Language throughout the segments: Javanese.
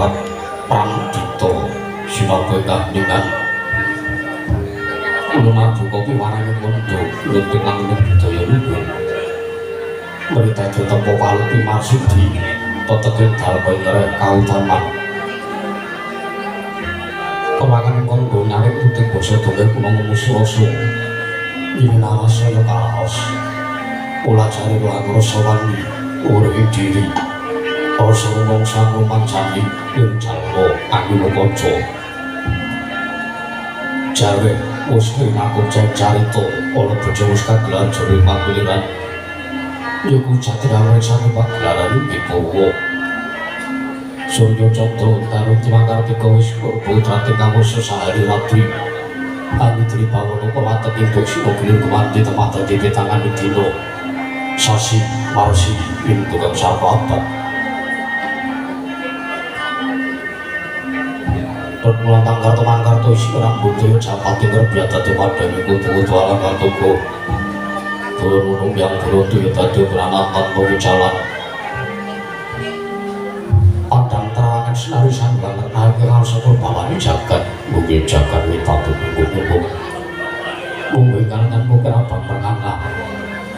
Marat Pramudita sinapa kagungan ulun aduka piwarane kondo luwih nanging budaya luhur berita tempo palupi marsudi peteging dalem ing kautaman kemangan kondo nyaring puting basa dongeng kuno musuh-musuh ini narasaya karaos ula cari langkara sawani urip diri rasa mangsa mancani ing jalma angin kaca jawe wis aku carita ana bojo wis kagelar jare pakuliran yoku jatiraweh sami pagelaran iki bawa Surya Candra karo Timangartika wis putrate kamu sesahari latri Anitri Bawono kawateng ing Sina Gilir kemanti tempat dadi tangan dina sasi marsi ing tukang sahabat Permulaan tanggar-tanggar isi orang butuh capati ngerbiata dipadani kutu-kutu alam katuku Burung yang beruntung ya tadi beranatan bagi jalan Padang terangan senari sanggang naik dengan satu bawani jagat Mungkin jagat ini patuh minggu-minggu Mungkin kalangan mungkin abang berkangga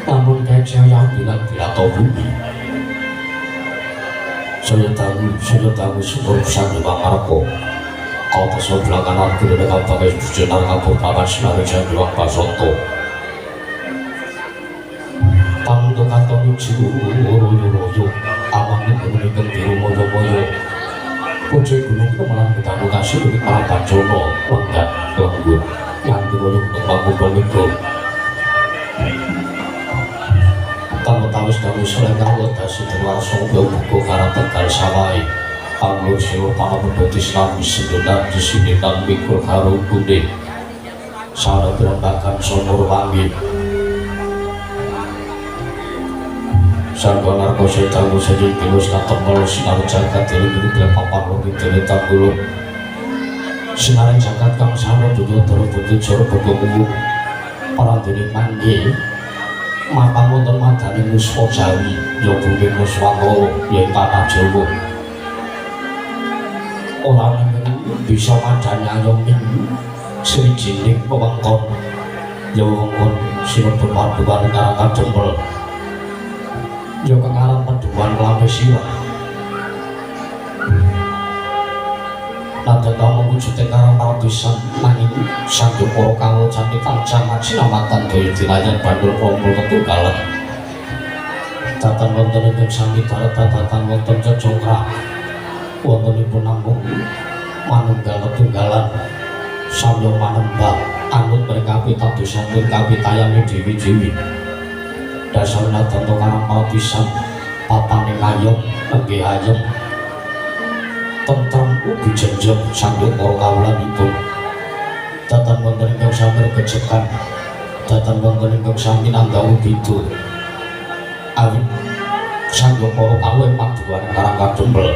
Namun kecil yang bilang bila tahu bumi Saya tahu sumber pesan di Bangarko Kau pasal belakang aku dan kau pakai jenar kapur papan senari janjuang pasoto Pamuto kantong ujiku royo-royo Amang menikah biru moyo-moyo Pojok gunung kemalan ketemu kasih unik malam Banjono Lenggat, lenggut Yang diroyok untuk bangun domiko Tamu-tamu sedang selengah lodasi Telah songgo buku karang tegal sawai Panggur siwa pangapunut Islam sebenar di sini dan mikul haru kuning Sada berantakan sonor wangi Sangga narko setangu sejik pilus na tembal sinar jagat Tili papan logi tili tanggulung Sinaring jagat kang sama dunia terputih jor begomu Para diri manggi Mapang wonten madani muswa jawi Ya bumi muswango yang tanah jawa Orang yang bisa madani ayam ini Sri jining wewengkon Ya wewengkon sinebut paduan karangkan jempol Ya kengaran paduan lambe sirah Nada kamu wujudnya karang partisan Nangin sanggup poro kamu cantik tancaman Sinamatan doyo dinayan bandul pompul ketunggalan Tatan wonten ing sami darata tatan wonten cecongkrak Wontenipun namung manunggal ketunggalan Samya manembah anut merekapi tadusan merekapi tayame dewi-dewi Dasarna tanto karang partisan papane ayem nggih ayem tentrem ugi jenjang sanggup para kawulanipun datan wonten ingkang sami regejekan datan wonten ingkang sami nanggawu kidul awit sanggup para kawuh paduan karang kadempel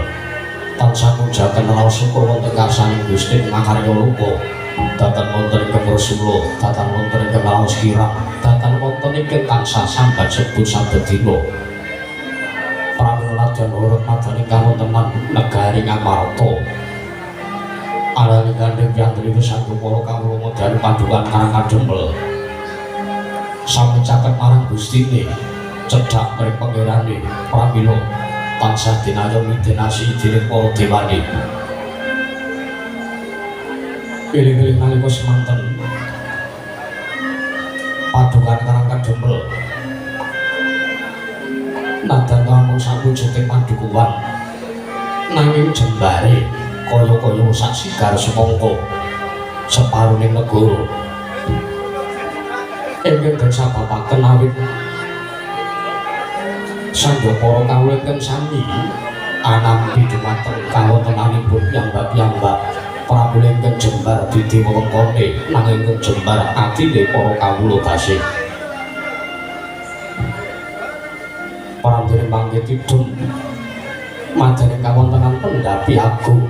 tansah mujaken raos syukur wonten karsaning Gusti makarya luka datan wonten ingkang resula datan wonten ingkang raos kirang datan wonten ingkang tansah sambat sebut sabedina pramila dan urut madani kawontenan negari Ngamarta alani gandeng yantri sanggup para kawula modali panduan karang kadempel sami caket marang Gustine cedhak mring pangerane pramila tansah dinayomi dinasi dening para dewani pilih-pilih nalika semanten padukan karang kadempel nadan namung sakwujuding padukuhan nanging jembare kaya-kaya sak sigar semangka separuning negara ingkang disababaken awit sangga para kawula ingkang sami anampi dumateng kawontenanipun piyambak-piyambak pramila ingkang jembar didi wewengkone nanging ingkang jembar atine para kawula tasih Pramila mangke tidung madani kawontenan pendapi agung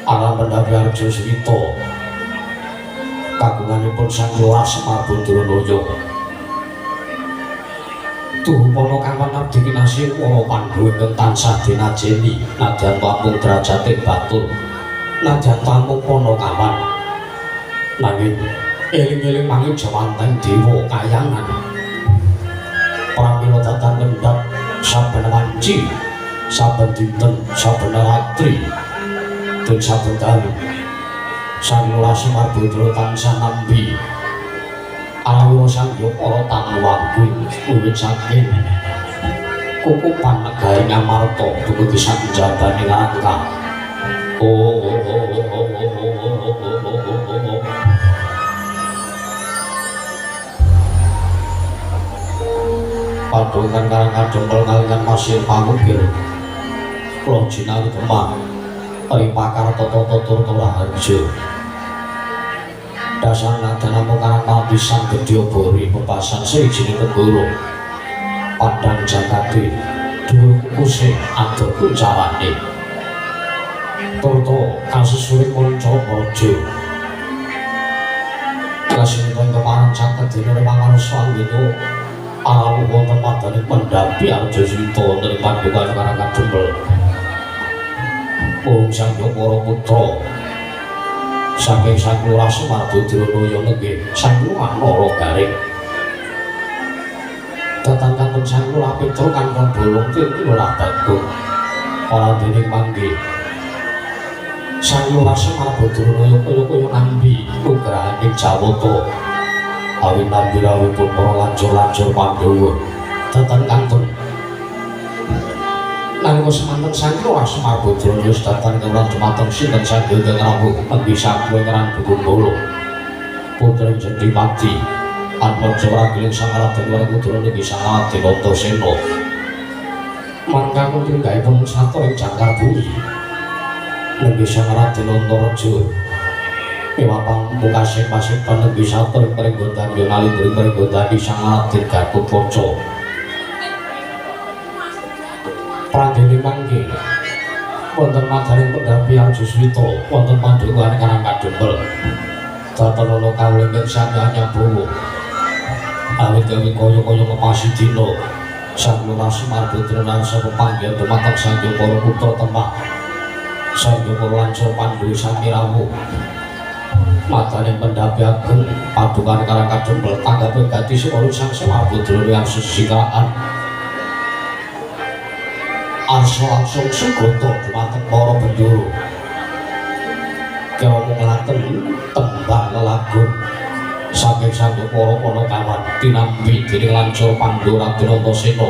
alam pendapi Arjo Swita kagunganipun Sang Hyang Semar Bundurunaya Tuhupono kawan abdi kinasih para Pandhawa ingkang tansah dinajeni nadyan tamung derajate batur nadyan tamung pono kawan nanging eling-eling manging jawanteng dewa kayangan pramila datan ngendhap saben wanci saben dinten saben ratri dan saben dalu Sang Hyang Semarbudra tansah nampi Alawi sang para tamu wangku wiwit saking kukupan negari Ngamarta dumugi sang jabane Rangka. Padungan karang kadempel kaliyan Masir Pamukir. Kula jinawi Demang Paripakar Tata-tata Raharja. Dasar nadana karang kapisan Gedya Bori pepasan sawijining negara Padang Jagati dhuwur kusih adoh kuncawane turta kasusuring Manca-Praja kasinten kepareng caket dina mangarsa anggena arawuh wonten padaning pendhapi Arja Sita wonten ing Pandukan Karang Kadempel Om Sang Hyang Para Putra saking Sang Lurah Semarbudra nggih Sang Lurah Naragaring datang kantun Sang Lurah Petruk kantun bolong tirti Lurah Bagong ora dening mangke Sang Lurah Semarbudra kaya nambi nugrahaning Jawata awit nambi rawuhipun para lancur-lancur Pandhawa datang kantun nalika semanten Sang Lurah Semarbudra wis datang kawula dumateng sinten Sang Hyang Rawuh nembe sakuwe keran Gugumbala putra Jendimati Anwarja Ragiling Sang Raden Werkudara niki Sang Raden Antasena mangkang tinggalipun sato ing Jangkar Bumi niki Sang Raden Antaraja ewapang mukasih pasipun niki sato ing Pringgodan Yonalindri Pringgodani Sang Raden Gatotkaca Pranggene mangke wonten madaning pendhapi Arja Swita wonten Pandukan Karang Kadempel Datanana kawulingking Sang Hyang Prabu awit gawe kaya-kaya kepasi dina Sang Lurah Semarbudra nangsa pepanggihan dumateng Sang Hyang Para Putra Temah Sang Hyang Para Lancur Pandhawa sami rawuh madaning pendhapi ageng Pandukan Karang Kadempel tanggape gati Sira Sang Semarbudra yang sesikraan arsa langsung segata dumateng para bendoro kaya ngelaken tembang lelagon saking Sang Para Panakawan tinampi dening Lancur Pandhawa Raden Antasena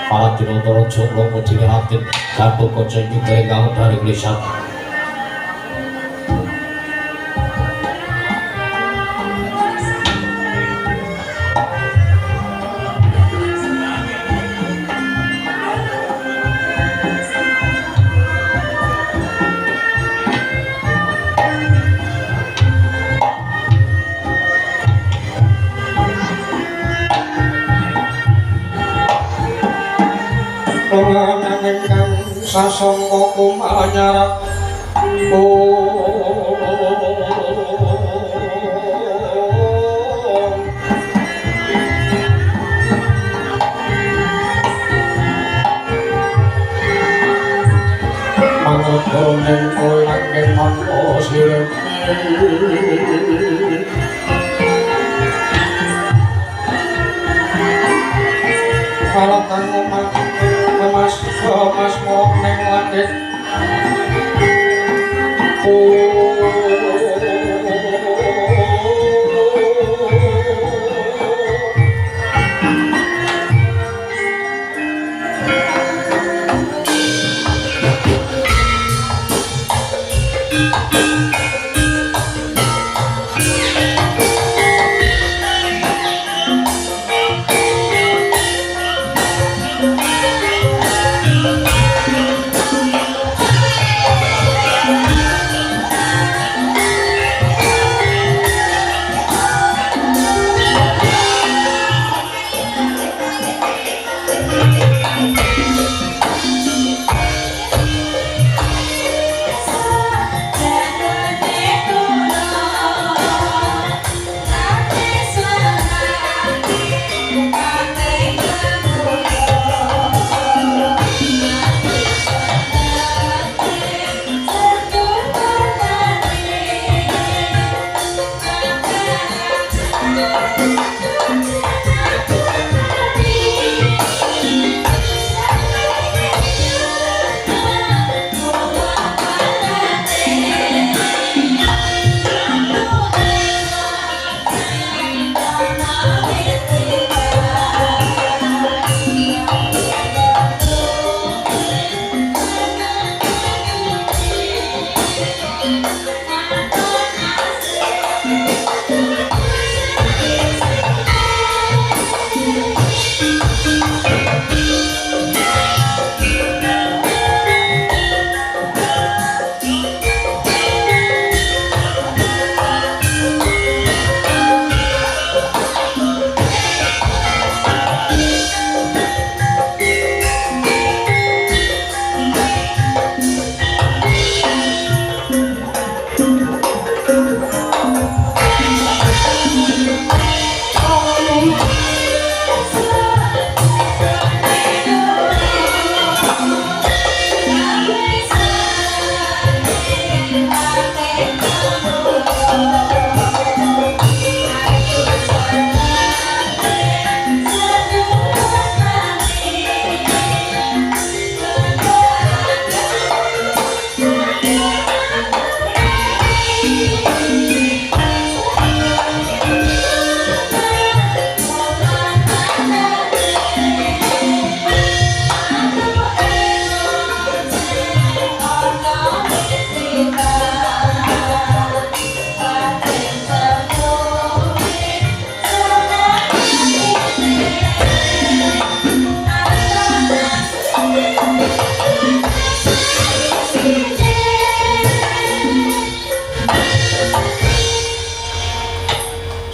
para Dinantaraja Rama dening Raden Gatotkaca ing kaudharing lisan ingkang sasangka kumanyarap mangodoning kowe ing manca sirih alam kang mas mok ning langit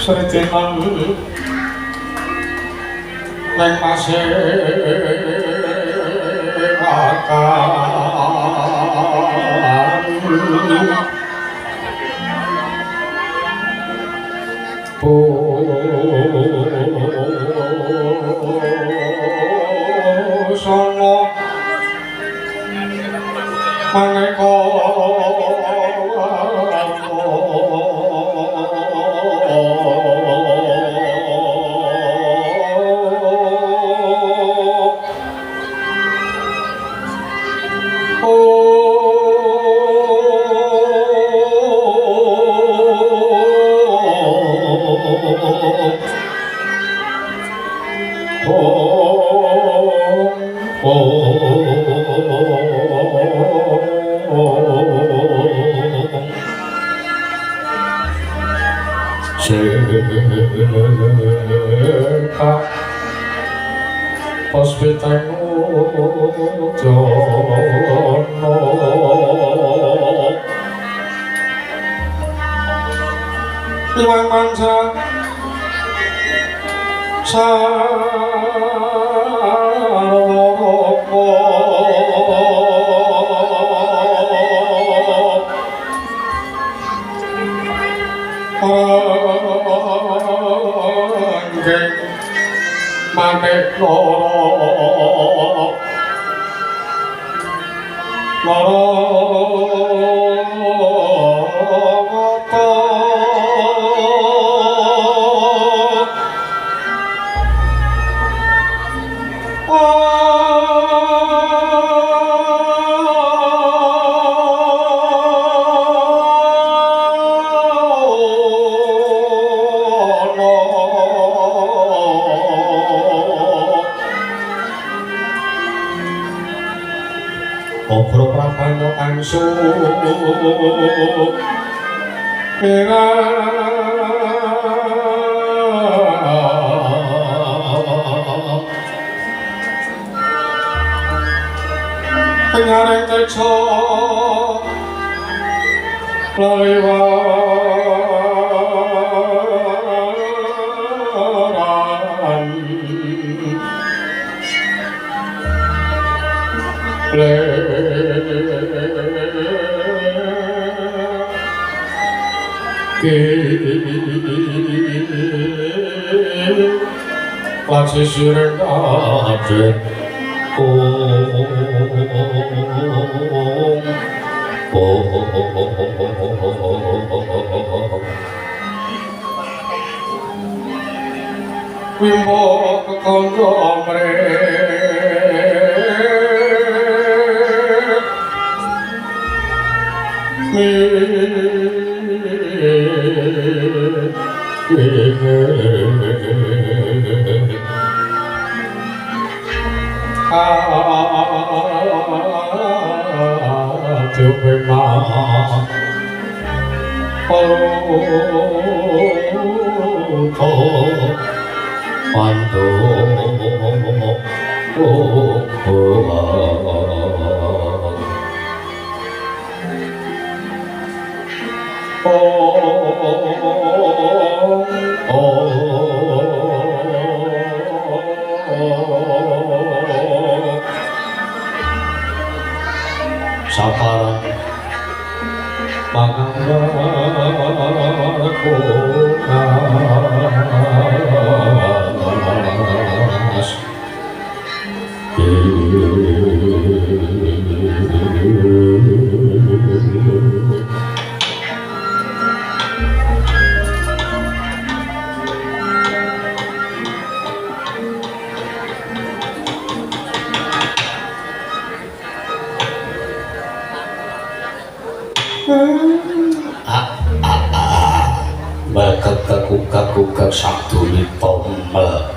Pertinan neng pasir akan Pusana maneka Hospitanu jono Iwang manca saroko Anggeng manik loro Obro prabana kangsu Mira Penyaring teco Laliwaran Lagi sireng adet Wimbo kekondo Saparan panganggaku nas Kaguk sabdune tombel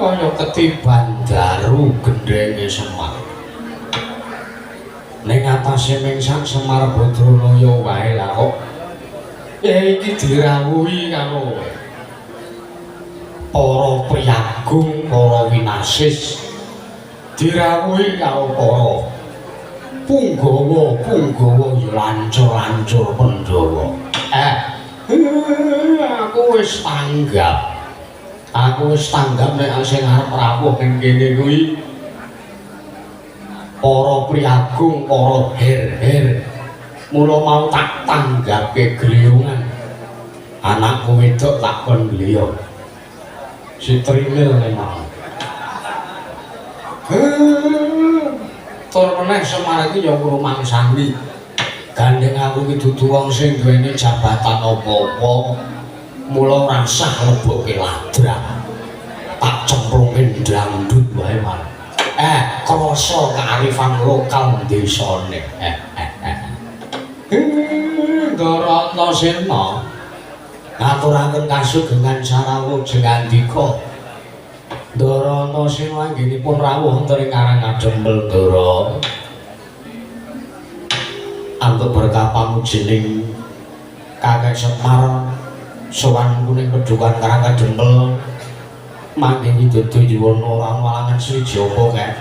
kaya ketiban daru gendenge Semar ning atase mengsang Semar Badranaya wae lah kok iki dirawuhi karo para priyagung para winasis dirawuhi karo para Punggawa ya lancur-lancur Pandhawa. Aku wis tanggap. Aku wis tanggap nek sing arep rawuh ning kene kuwi para priagung, para her-her. Mula mau tak tanggapke gliyungan. Anakku wedok tak kon gliyong. Si Trimil memang. Tur meneh Semar iki ya ngrumangsani. Gandeng aku iki dudu wong sing duweni jabatan apa-apa. Mula rasah leboke ladrak. Tak cemplungin dangdut wae man. Krasa kearifan lokal desane. Ndara Antasena ngaturaken kasugengan sarawuh jengandika. Ndara Antasena anggenipun rawuh wonten ing Karangajembel Ndara. Antuk berkah pamujining Kakek Semar sowan kuning Pedukan Karangajembel mangke dudu Yuwana Walangan Sriji apa kek.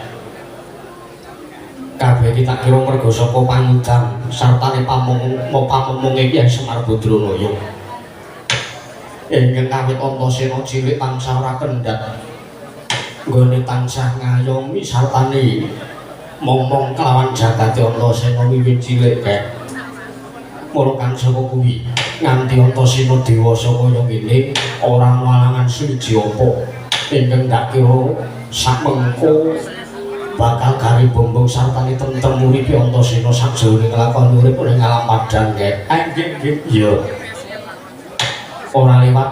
Kabeh iki tak kira merga saka pangudang sartane pamemung iki Semar Badranaya. Ingkang kawit Antasena cilik tansah ora kendhat. Nggone tansah ngayomi sartane momong kelawan jagate Antasena wiwit cilik kek. Mula kang saka kuwi nganti Antasena dewasa kaya ngene ora walangan siji apa. Ingkang tak kira samengko bakal gawe bombong sartane tentrem uripe Antasena sakjroning lakon urip ning alam padang kek. Nggih. Ya. Ora liwat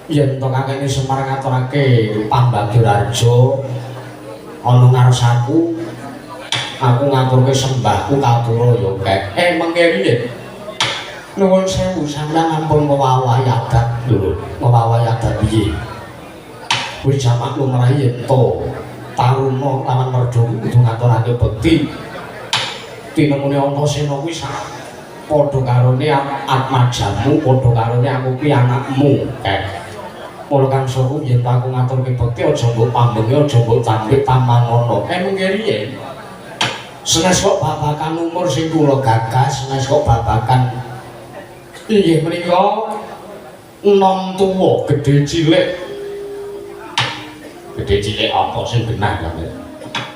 yen to kakene Semar ngaturake pambagiraja ana ngarsaku aku ngaturke sembahku katura ya kek. Mengkene nuwun sewu sampeyan ampun ngwawayadat lho. Ngwawayadat piye? Wis jamak lumrah yen to Taruna lawan Merda kudu ngaturake bekti. Tinemune Antasena kuwi padha karone atmajamu, padha karone aku kuwi anakmu kek. Mula kang suruh yen aku ngaturke bekti aja mbok pambenge, aja mbok tampik tamangono. Mengkene senes kok babakan umur sing kula gagas, senes kok babakan inggih menika enom tuwa gedhe cilik. Gedhe cilik apa sing genah sampe?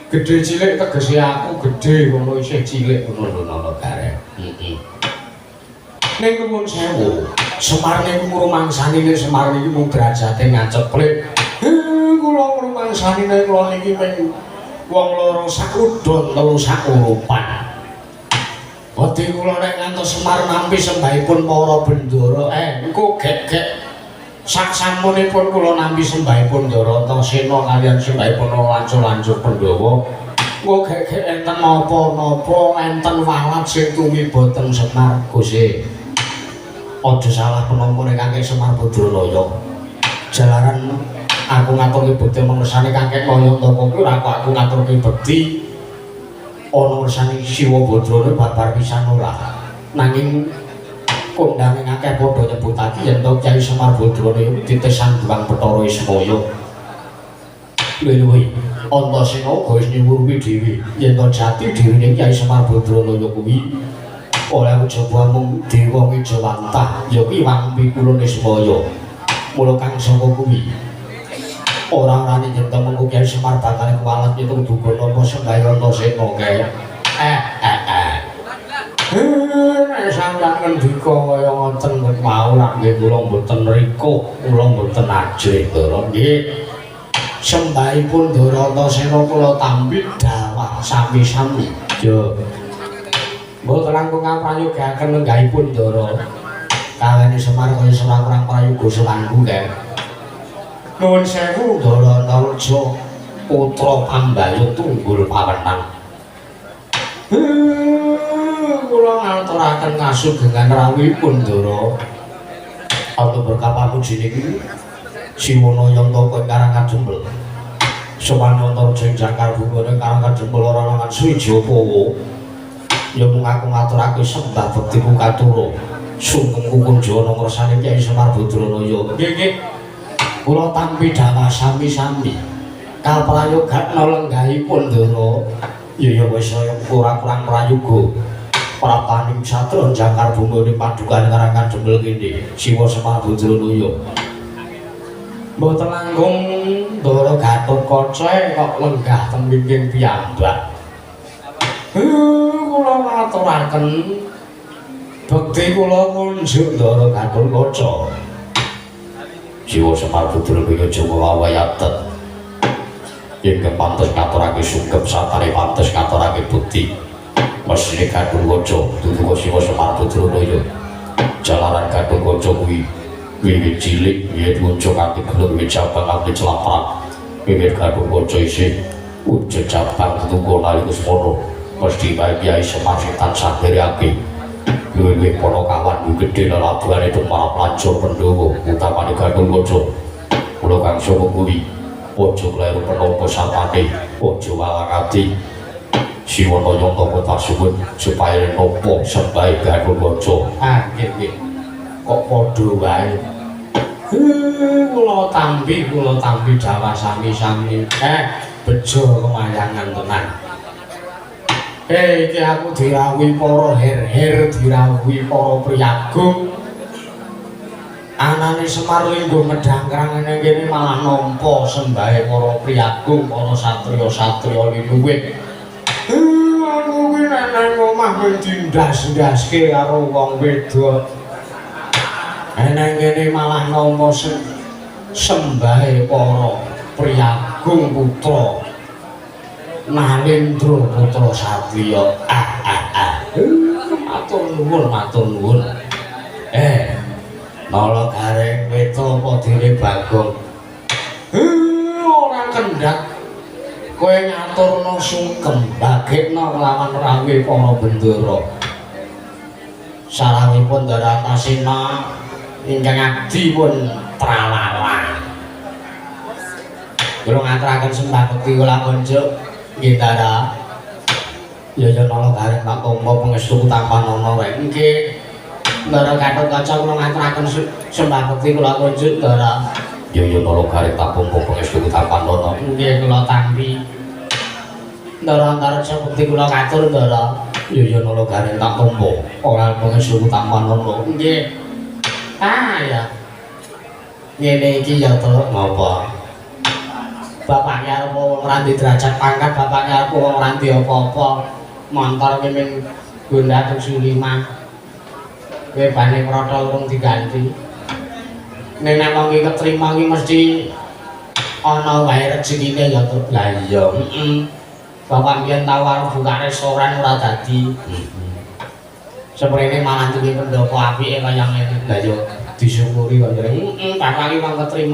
Gedhe cilik tegese aku gedhe ngono isih cilik ngono bareng. Ning nuwun sewu, Semar niku ngrumangsani nek Semar niki mung derajate ngaceplik. Kula ngrumangsani nek kula niki mung wong loro sakudon telu sakurupan. Wedi kula nek ngantos Semar nampi sembahipun para bendara, engko gek-gek saksampunipun kula nampi sembahipun Ndara Antasena kaliyan sembahipun lancur-lancur Pandhawa. Engko gek-gek enten napa-napa enten walat sing tumiba teng Semar Gusti. Aja salah penampa ning Kakek Semar Badranaya. Jalaran aku ngaturke bekti mengsane Kakek Kayantaka kuwi ora kok aku ngaturke bekti ana ngersane Siwa Badrana babar pisan ora. Nanging kondange akeh padha nyebutake yen to Kyai Semar Badranaya kuwi ditesan Buang Bathara Ismaya. Lha Antasena uga wis nyuwuhi dhewe yen to jati dirine Kyai Semar Badranaya kuwi oleh ujaba mung dewa Wijawantah ya kuwi Wang Pikulun Ismaya. Mula kang saka kuwi ora-orane yen to mengko Kyai Semar bakal kuwalat itu duga napa sembahyang Antasena kae. Sampeyan ngendika kaya ngoten mau lak nggih kula mboten riko, kula mboten ajrih Ndara nggih. Sembahipun Ndara Antasena kula tampi dawah sami-sami. Ya. Mboten langkung prayogaken lenggahipun Ndara. Kawene Semar kaya Semar kurang prayoga selangkung kae. Nuwun sewu Ndara Antareja putra pambayut tunggul pawenang. Kula ngaturaken kasugengan rawuhipun Ndara. Alto berkah pamujining Siwana Yantaka Karangajembel. Sowan Antareja Jakar bungane Karangajembel ora langan swiji apa. Ya mung aku ngaturake sembah bektiku katura. Sungkem kunjana ngersane Kyai Semar Badranaya. Nggih. Kula tampi dawah sami-sami. Kalprayogan lenggahipun Ndara. ya wis ora kurang prayoga prataning satra jakar bungone padukan karangan jembel kene Siwa Semar Bajraloya mboten langkung Ndara Gatotkaca kok lenggah teng wingking piyambak kula ngaturaken bekti kula ngunjuk Ndara Gatotkaca Siwa Semar Bajraloya Jawa wayatet yen pantes ngaturake sugep satare pantes ngaturake bukti mesine Gatotkaca dudu Siwa Semar Bajraloya jalaran Gatotkaca kuwi wiwit cilik wiwit muncul kanthi gelem cabang kanthi celaprak wiwit Gatotkaca isih wujud cabang tunggu nalika semono mesti bae Kyai Semar sing tansah ndereke luwih Panakawan gedhe lelabuhane tumrap lancur Pandhawa utamane Gatotkaca kula kang sapa kuwi aja kleru penapa sapane aja walang ati Siwana Nyata pasuwun supaya nopo sembahe Gatotkaca nggih kok padha wae kula tambi Jawa sami-sami bejo kemayangan tenan iki aku dirawuhi para her-her dirawuhi para priyagung anane Semar Linggo medhangkrang ning kene malah nampa sembahe para priyagung para satriya-satriya linuwih aku kuwi nang omah kowe dindas-ndaske karo wong wedok nang kene malah nampa sembahe para priyagung putra Nalendra putra satriya matur nuwun nala gareng weta apa dhewe Bagong ora kendhak kowe ngaturna sungkem bagekna lawan rawe para bendara sarawipun Daratasena ingkang abdi pun tralala kula ngaturaken sembah bekti kula konjuk nggih Ndara ya nala gareng Pak Tompo pangestu Tampanana wae nggih Ndara Gatotkaca kula ngaturaken sembah bekti kula konjuk Ndara ya nala gareng Pak Tompo pangestu Tampanana nggih kula tampi Ndara antarja bekti kula katur Ndara ya nala gareng Pak Tompo ora pangestu Tampanana nggih ya ngene iki ya to napa bapaknya apa wong ranti derajat pangkat bapaknya apa wong ranti apa-apa montor mimin Gonda Sulima kowe bane protol urung diganti nek nek wong iki ketrima iki mesti ana wae rezekine ya to lah iya bapak mbiyen tawar buka restoran ora dadi seprene malah duwe pendopo apike kaya ngene lah yo disyukuri kaya bapak iki wong ketrima